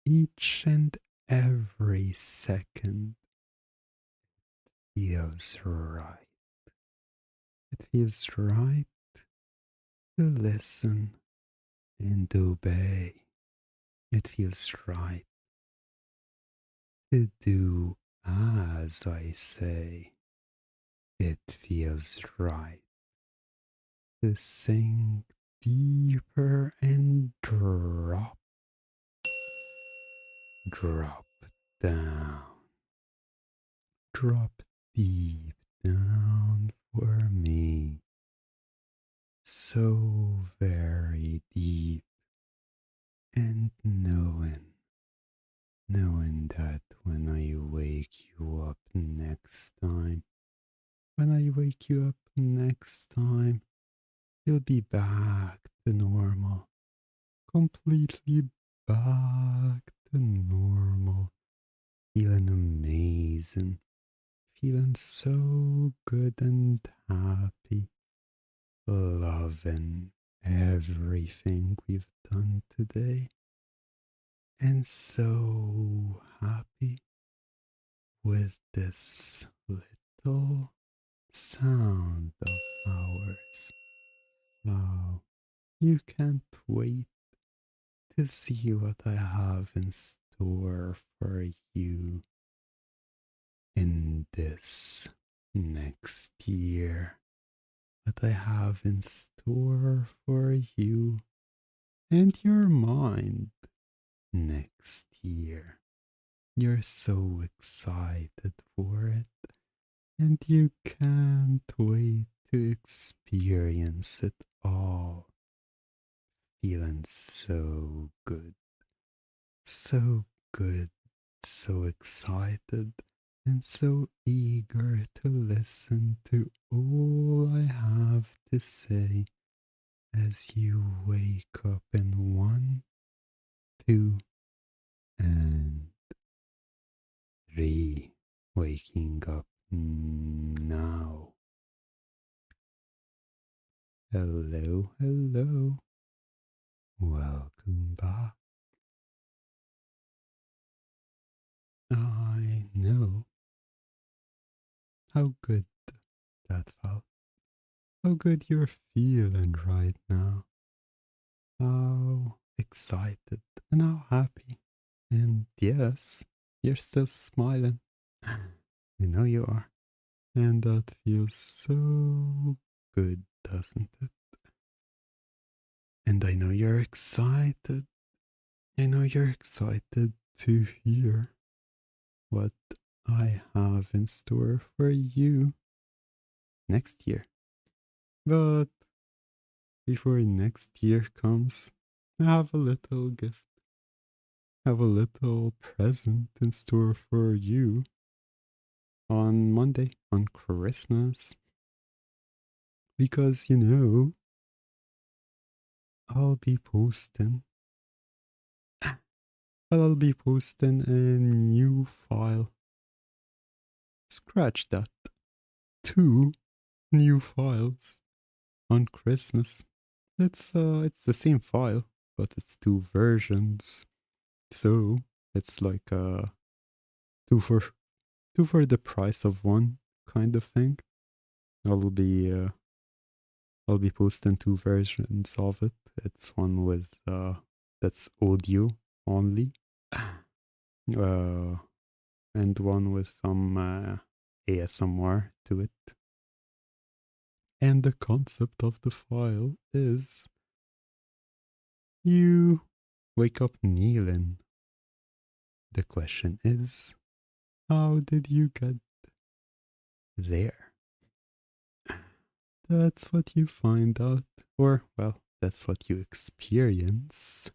each and every second feels right. It feels right to listen and obey. It feels right to do as I say. It feels right to sink deeper and drop down, drop deep down for me. So very deep, and knowing that when I wake you up next time, you'll be back to normal, completely back to normal, feeling amazing, feeling so good and happy, loving everything we've done today, and so happy with this little sound of ours. Wow, you can't wait to see what I have in store for you in this next year. What I have in store for you and your mind next year. You're so excited for it, and you can't wait to experience it all. Feeling so good, so good, so excited, and so eager to listen to all I have to say as you wake up in 1, 2, and 3. Waking up now. Hello, hello. Welcome back. I know how good that felt. How good you're feeling right now. How excited and how happy. And yes, you're still smiling. I know you are. And that feels so good, doesn't it? And I know you're excited. I know you're excited to hear what I have in store for you next year. But before next year comes, I have a little gift. I have a little present in store for you on Monday, on Christmas. Because, I'll be posting. I'll be posting a new file. Scratch that. 2 new files on Christmas. It's the same file, but it's 2 versions. So it's like 2 for 2 for the price of 1 kind of thing. I'll be posting 2 versions of it. It's one with that's audio only, and one with some ASMR to it. And the concept of the file is you wake up kneeling. The question is, how did you get there? That's what you find out, or, well, that's what you experience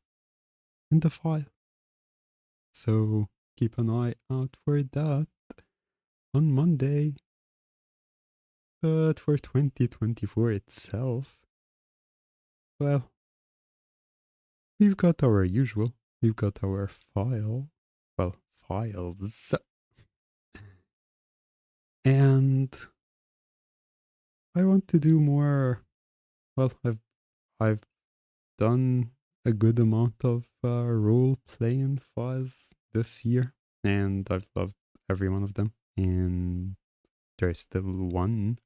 in the file. So keep an eye out for that on Monday. But for 2024 itself, well, we've got our usual. We've got our files. And I want to do more. Well, I've done a good amount of role playing files this year, and I've loved every one of them. And there's still one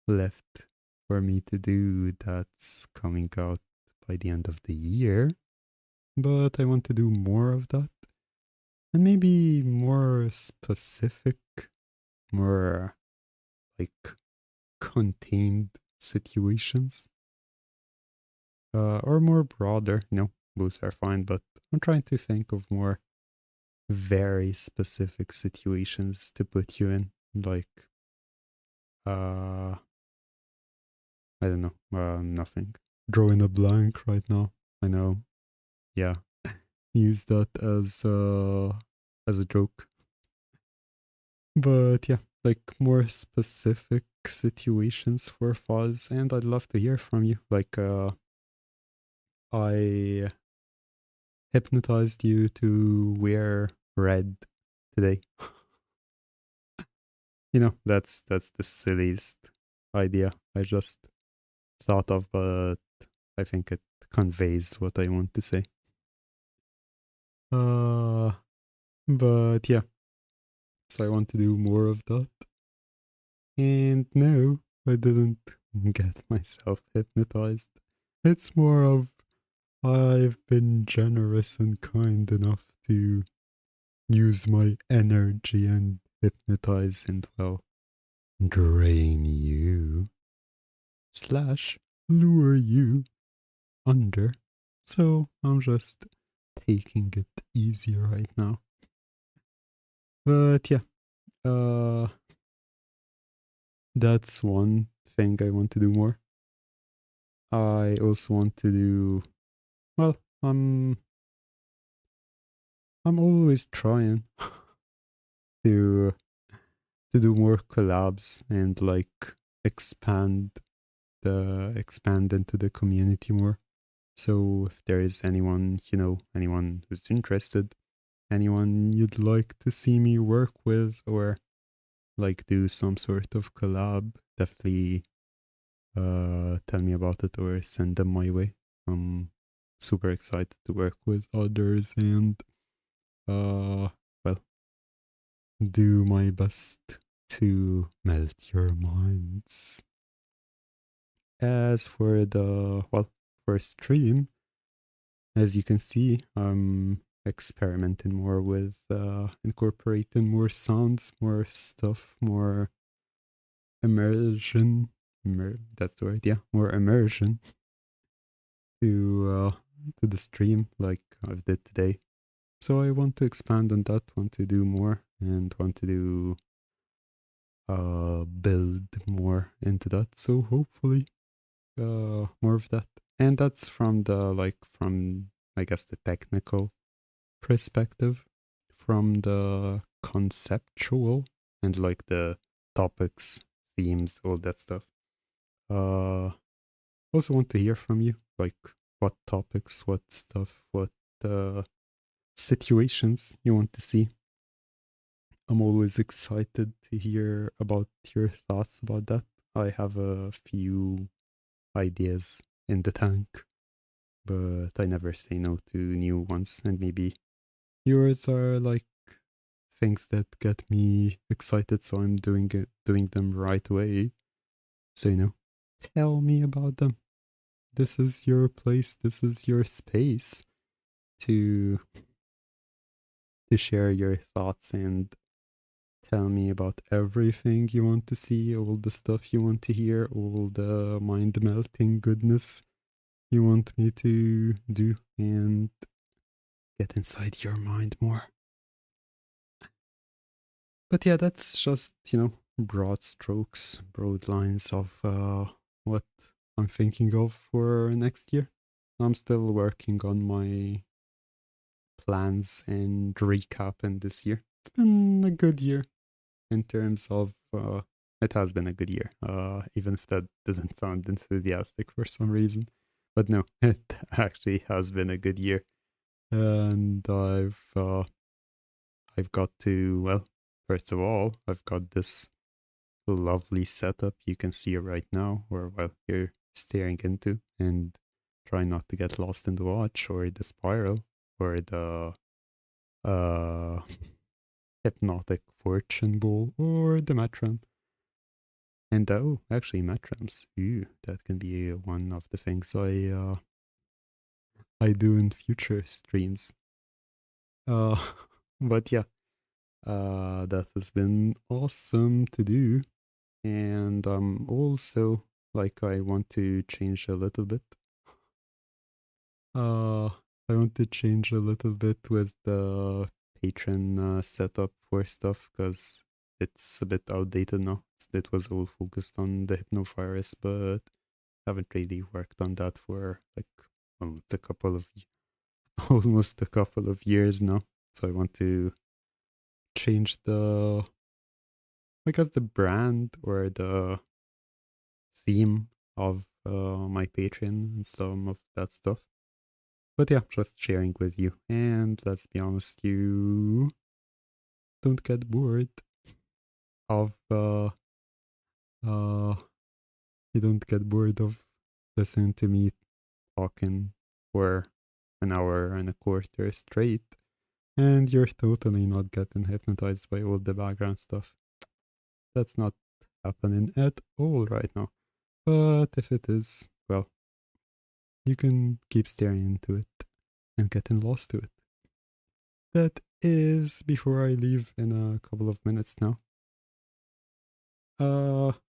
left for me to do that's coming out by the end of the year. But I want to do more of that. And maybe more specific, more like contained situations. Or more broader. Both are fine, but I'm trying to think of more very specific situations to put you in. Like, I don't know, nothing. Drawing a blank right now. I know. Yeah. Use that as a joke. But yeah, like more specific situations for files, and I'd love to hear from you. Like, I hypnotized you to wear red today. That's the silliest idea I just thought of, but I think it conveys what I want to say. But yeah, so I want to do more of that. And no, I didn't get myself hypnotized. It's more of I've been generous and kind enough to use my energy and hypnotize and, well, drain you / lure you under. So I'm just taking it easy right now. But yeah, that's one thing I want to do more. I also want to do, well, I'm always trying to do more collabs and like expand into the community more. So if there is anyone, anyone who's interested, anyone you'd like to see me work with or like do some sort of collab, definitely tell me about it or send them my way. I'm super excited to work with others and well, do my best to melt your minds. As for for stream, as you can see, I'm experimenting more with incorporating more sounds, more stuff, more immersion. That's the word, yeah, more immersion. to the stream like I did today. So I want to expand on that, want to do more, and want to do build more into that. So hopefully more of that. And that's from the from I guess the technical perspective, from the conceptual and like the topics, themes, all that stuff. Also want to hear from you, like what topics, what stuff, what situations you want to see. I'm always excited to hear about your thoughts about that. I have a few ideas in the tank, but I never say no to new ones, and maybe yours are like things that get me excited, so I'm doing them right away. So tell me about them. This is your place, this is your space to share your thoughts and tell me about everything you want to see, all the stuff you want to hear, all the mind melting goodness you want me to do, and get inside your mind more. But yeah, that's just, broad strokes, broad lines of what I'm thinking of for next year. I'm still working on my plans and recap in this year. It's been a good year in terms of it has been a good year, even if that doesn't sound enthusiastic for some reason. But no, it actually has been a good year, and I've got to, well, first of all, I've got this lovely setup you can see right now, or well, you're staring into, and try not to get lost in the watch or the spiral or the uh hypnotic fortune ball or the matram. And oh, actually, matrams. Ooh, that can be one of the things I do in future streams. Uh, but yeah, that has been awesome to do, and also like I want to change a little bit. Uh, I want to change a little bit with the patron setup for stuff because it's a bit outdated now. It was all focused on the hypnovirus, but haven't really worked on that for like almost a couple of almost a couple of years now. So I want to change the I guess the brand or the theme of my Patreon and some of that stuff. But yeah, just sharing with you. And let's be honest, you don't get bored of uh you don't get bored of listening to me talking for an hour and a quarter straight, and you're totally not getting hypnotized by all the background stuff. That's not happening at all right now. But if it is, well, you can keep staring into it and getting lost to it. That is before I leave in a couple of minutes now.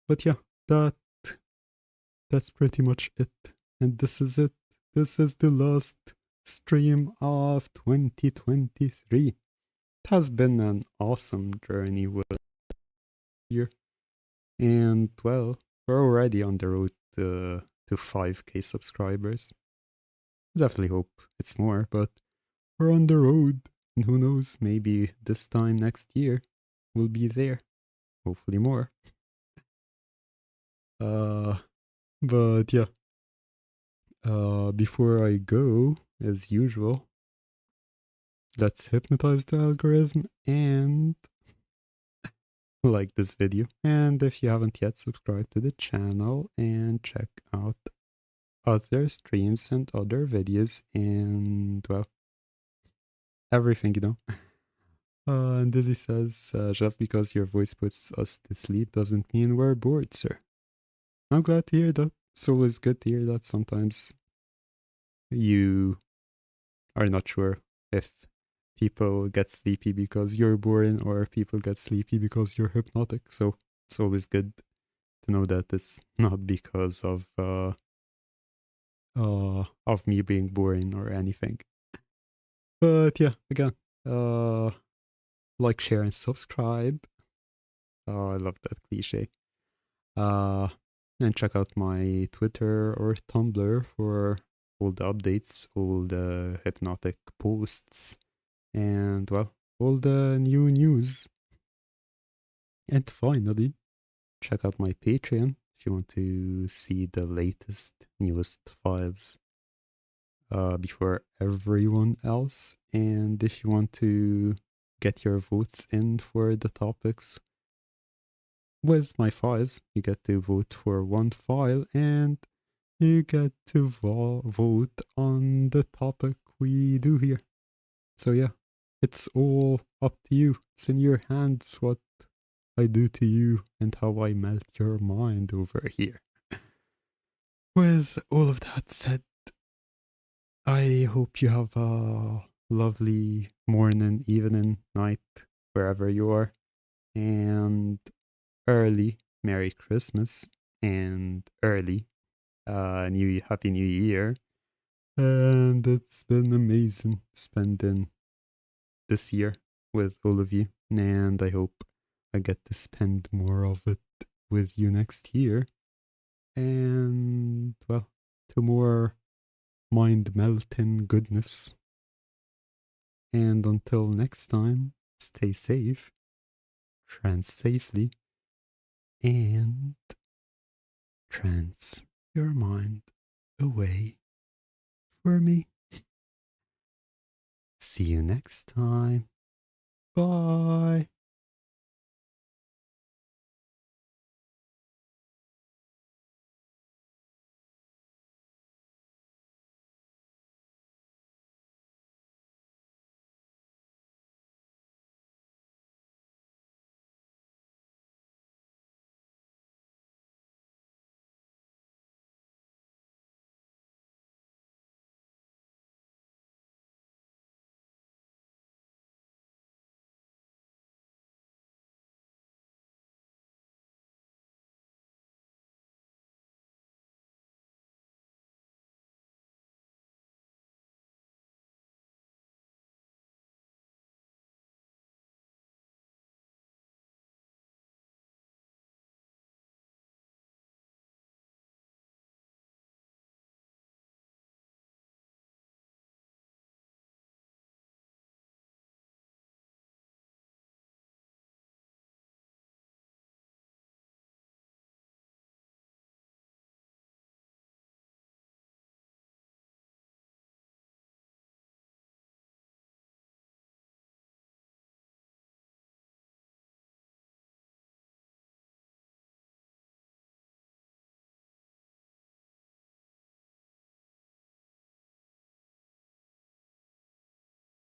But yeah, that's pretty much it. And this is it. This is the last stream of 2023. It has been an awesome journey with here. And well, we're already on the road to 5K subscribers. Definitely hope it's more, but we're on the road. And who knows, maybe this time next year we'll be there. Hopefully more. But yeah. Before I go, as usual, let's hypnotize the algorithm and like this video. And if you haven't yet, subscribe to the channel and check out other streams and other videos and, well, everything, and Lily says, just because your voice puts us to sleep doesn't mean we're bored, sir. I'm glad to hear that. It's always good to hear that. Sometimes you are not sure if people get sleepy because you're boring or people get sleepy because you're hypnotic. So it's always good to know that it's not because of of me being boring or anything. But yeah, again, uh, like, share, and subscribe. Oh, I love that cliche. Uh, and check out my Twitter or Tumblr for all the updates, all the hypnotic posts, and well, all the new news. And finally, check out my Patreon if you want to see the latest, newest files before everyone else. And if you want to get your votes in for the topics with my files, you get to vote for one file and you get to vote on the topic we do here. So yeah, it's all up to you. It's in your hands what I do to you and how I melt your mind over here. With all of that said, I hope you have a lovely morning, evening, night, wherever you are. And early Merry Christmas and early Happy New Year. And it's been amazing spending this year with all of you. And I hope I get to spend more of it with you next year. And well, to more mind melting goodness. And until next time, stay safe, trance safely, and trance your mind away for me. See you next time. Bye.